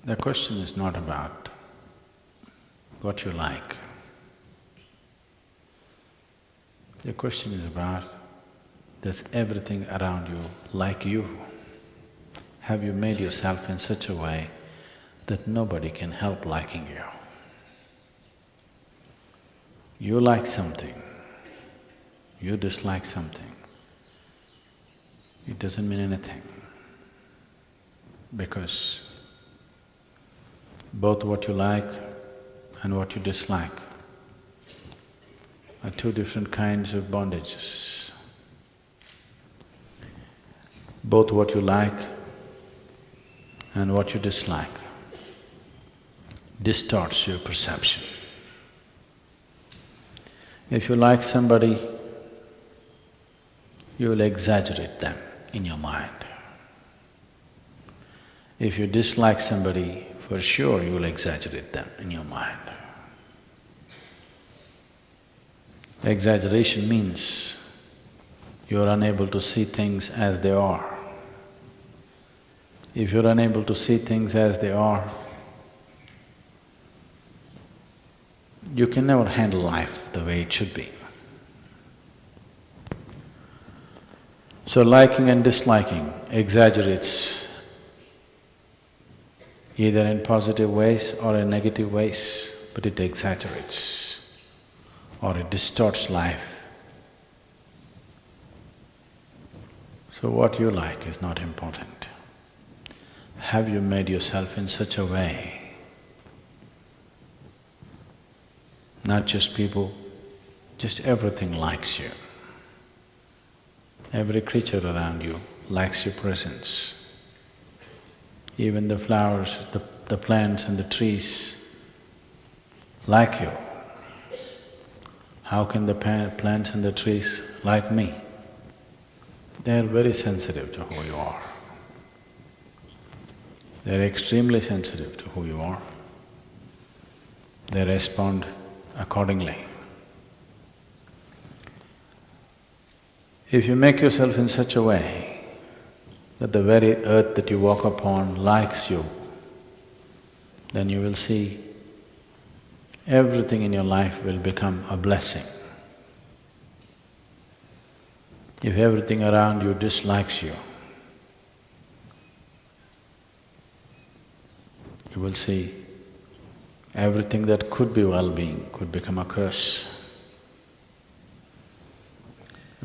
The question is not about what you like. The question is about, does everything around you like you? Have you made yourself in such a way that nobody can help liking you? You like something, you dislike something, it doesn't mean anything, because both what you like and what you dislike are two different kinds of bondages. Both what you like and what you dislike distorts your perception. If you like somebody, you will exaggerate them in your mind. If you dislike somebody, for sure you will exaggerate them in your mind. Exaggeration means you are unable to see things as they are. If you're unable to see things as they are, you can never handle life the way it should be. So liking and disliking exaggerates either in positive ways or in negative ways, but it exaggerates or it distorts life. So what you like is not important. Have you made yourself in such a way, not just people, just everything likes you. Every creature around you likes your presence. Even the flowers, the plants and the trees like you. How can the plants and the trees like me? They are very sensitive to who you are. They are extremely sensitive to who you are. They respond accordingly. If you make yourself in such a way that the very earth that you walk upon likes you, then you will see everything in your life will become a blessing. If everything around you dislikes you, you will see everything that could be well-being could become a curse.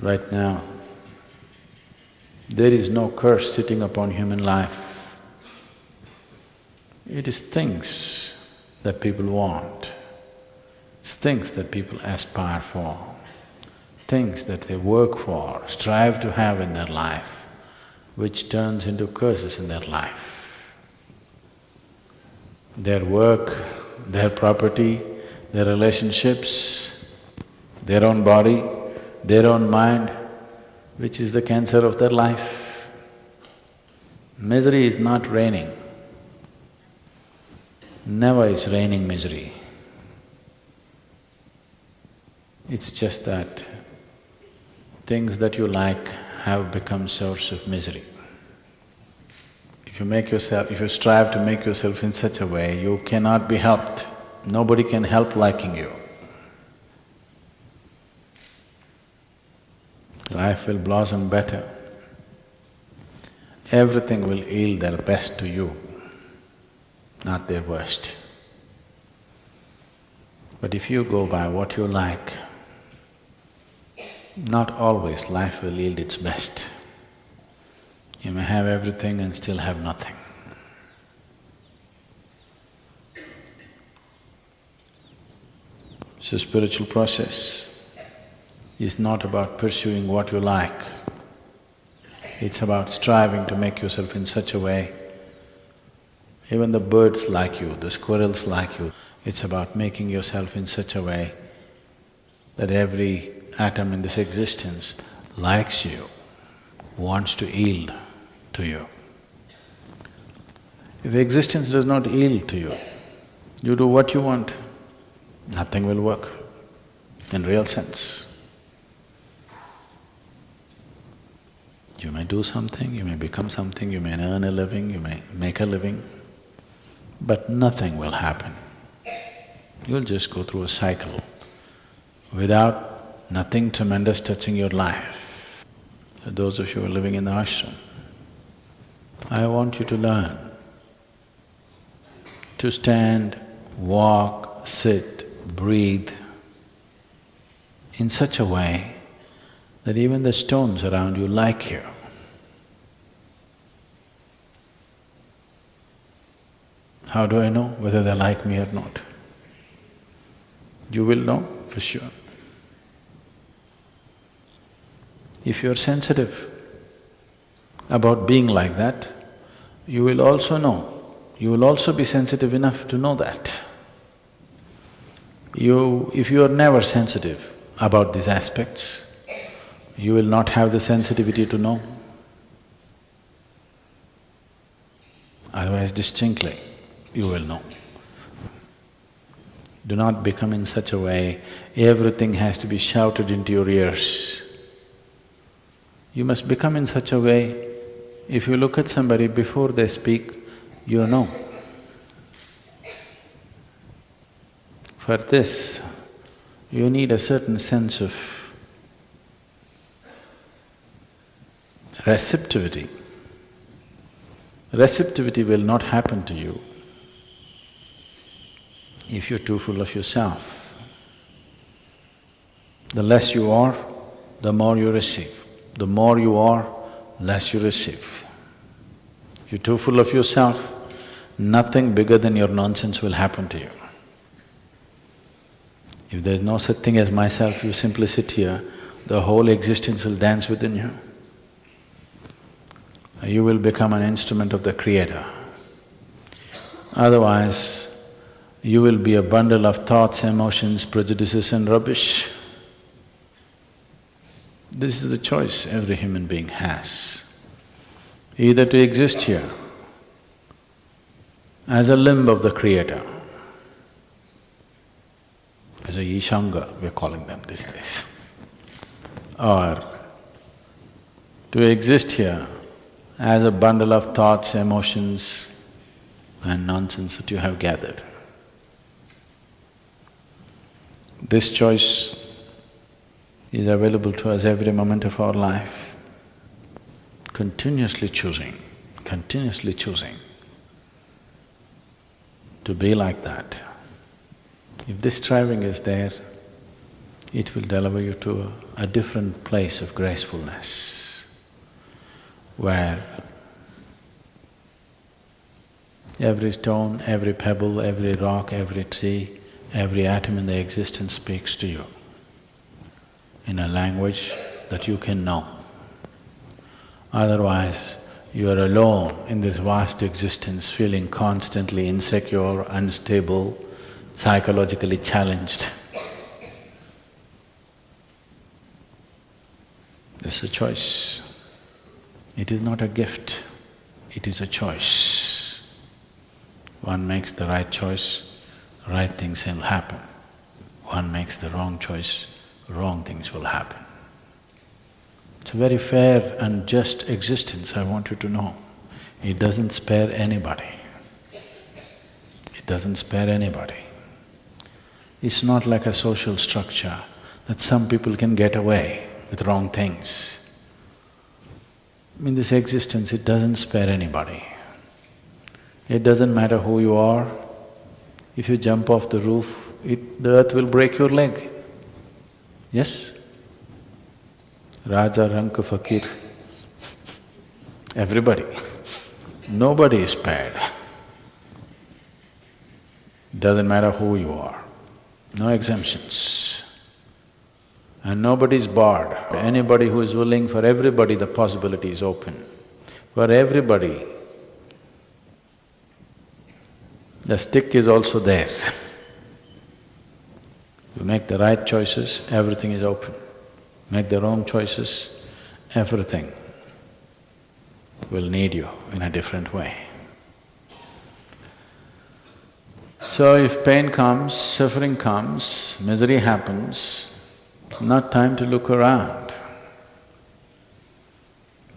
Right now, there is no curse sitting upon human life. It is things that people want, it's things that people aspire for, things that they work for, strive to have in their life, which turns into curses in their life. Their work, their property, their relationships, their own body, their own mind, which is the cancer of their life. Misery is not raining. Never is raining misery. It's just that things that you like have become source of misery. If you strive to make yourself in such a way, you cannot be helped. Nobody can help liking you. Life will blossom better. Everything will yield their best to you, not their worst. But if you go by what you like, not always life will yield its best. You may have everything and still have nothing. So spiritual process is not about pursuing what you like, it's about striving to make yourself in such a way, even the birds like you, the squirrels like you, it's about making yourself in such a way that every atom in this existence likes you, wants to yield to you. If existence does not yield to you, you do what you want, nothing will work in real sense. You may do something, you may become something, you may earn a living, you may make a living, but nothing will happen. You'll just go through a cycle without nothing tremendous touching your life. So those of you who are living in the ashram, I want you to learn to stand, walk, sit, breathe in such a way that even the stones around you like you. How do I know whether they like me or not? You will know for sure. If you're sensitive about being like that, you will also know, you will also be sensitive enough to know that. If you are never sensitive about these aspects, you will not have the sensitivity to know. Otherwise, distinctly, you will know. Do not become in such a way, everything has to be shouted into your ears. You must become in such a way, if you look at somebody before they speak, you know. For this, you need a certain sense of receptivity. Receptivity will not happen to you if you're too full of yourself. The less you are, the more you receive. The more you are, less you receive. If you're too full of yourself, nothing bigger than your nonsense will happen to you. If there's no such thing as myself, you simply sit here, the whole existence will dance within you. You will become an instrument of the Creator. Otherwise, you will be a bundle of thoughts, emotions, prejudices and rubbish. This is the choice every human being has. Either to exist here as a limb of the Creator, as a Ishanga, we're calling them these days, or to exist here as a bundle of thoughts, emotions and nonsense that you have gathered. This choice is available to us every moment of our life, continuously choosing to be like that. If this striving is there, it will deliver you to a different place of gracefulness, where every stone, every pebble, every rock, every tree, every atom in the existence speaks to you in a language that you can know. Otherwise, you are alone in this vast existence, feeling constantly insecure, unstable, psychologically challenged. It's a choice. It is not a gift, it is a choice. One makes the right choice, right things will happen. One makes the wrong choice, wrong things will happen. It's a very fair and just existence, I want you to know. It doesn't spare anybody. It doesn't spare anybody. It's not like a social structure that some people can get away with wrong things. In this existence, it doesn't spare anybody. It doesn't matter who you are. If you jump off the roof, the earth will break your leg. Yes? Raja, Ranka, Fakir, everybody. Nobody is spared. Doesn't matter who you are, no exemptions. And nobody is barred. Anybody who is willing, for everybody the possibility is open. For everybody, the stick is also there. You make the right choices, everything is open. Make the wrong choices, everything will need you in a different way. So if pain comes, suffering comes, misery happens, it's not time to look around.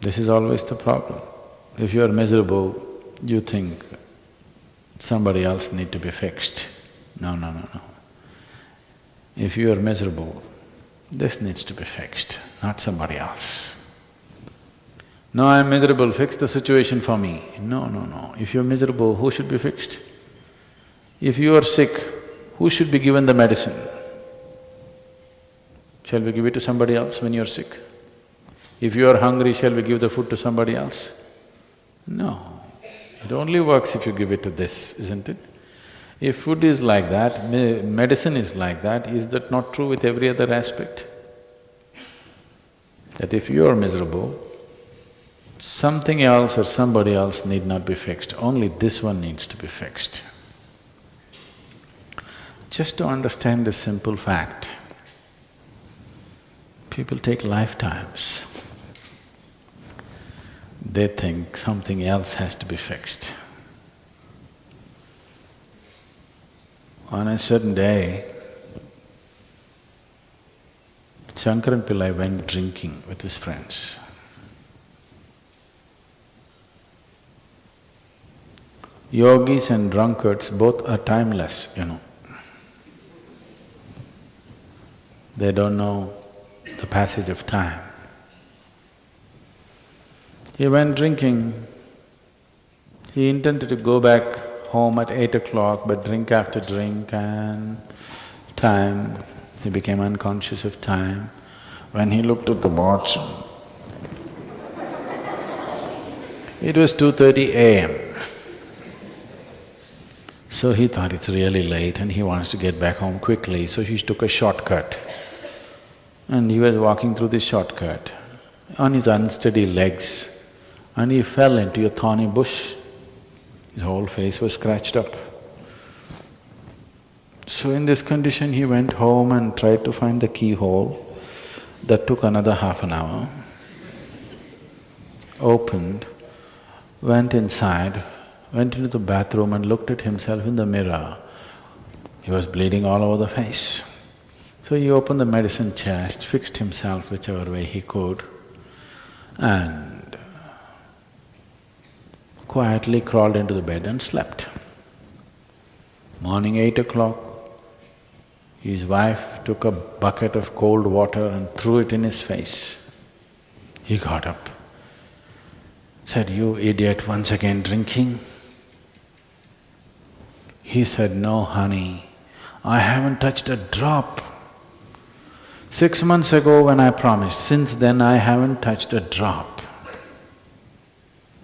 This is always the problem. If you are miserable, you think somebody else need to be fixed. No, no, no, no. If you are miserable, this needs to be fixed, not somebody else. No, I'm miserable, fix the situation for me. No, no, no. If you're miserable, who should be fixed? If you are sick, who should be given the medicine? Shall we give it to somebody else when you're sick? If you are hungry, shall we give the food to somebody else? No. It only works if you give it to this, isn't it? If food is like that, medicine is like that, is that not true with every other aspect? That if you are miserable, something else or somebody else need not be fixed, only this one needs to be fixed. Just to understand this simple fact, people take lifetimes. They think something else has to be fixed. On a certain day, Shankaran Pillai went drinking with his friends. Yogis and drunkards both are timeless, you know. They don't know the passage of time. He went drinking. He intended to go back home at 8 o'clock, but drink after drink and time, he became unconscious of time. When he looked at the watch, it was 2:30 a.m. So he thought it's really late and he wants to get back home quickly, so he took a shortcut. And he was walking through this shortcut on his unsteady legs, and he fell into a thorny bush. His whole face was scratched up. So in this condition, he went home and tried to find the keyhole. That took another half an hour. Opened, went inside, went into the bathroom and looked at himself in the mirror. He was bleeding all over the face. So he opened the medicine chest, fixed himself whichever way he could, and quietly crawled into the bed and slept. Morning 8 o'clock, his wife took a bucket of cold water and threw it in his face. He got up, said, "You idiot, once again drinking?" He said, "No, honey, I haven't touched a drop. 6 months ago when I promised, since then I haven't touched a drop."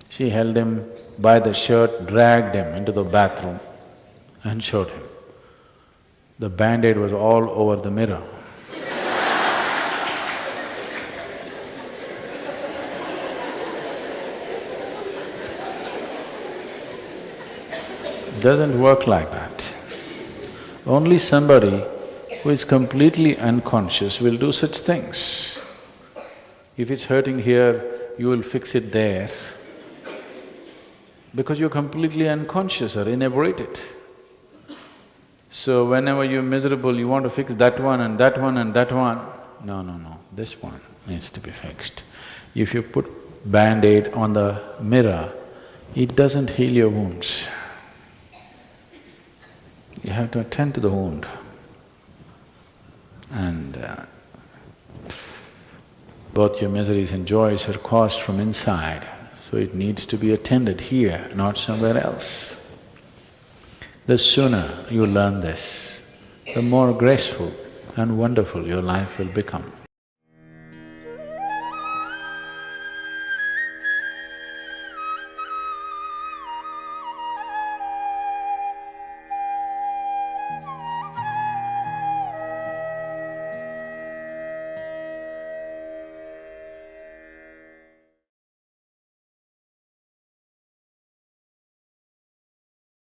She held him by the shirt, dragged him into the bathroom and showed him. The band-aid was all over the mirror. Doesn't work like that. Only somebody who is completely unconscious will do such things. If it's hurting here, you will fix it there, because you're completely unconscious or inebriated. So whenever you're miserable, you want to fix that one and that one and that one. No, no, no, this one needs to be fixed. If you put band-aid on the mirror, it doesn't heal your wounds. You have to attend to the wound. And both your miseries and joys are caused from inside, so it needs to be attended here, not somewhere else. The sooner you learn this, the more graceful and wonderful your life will become.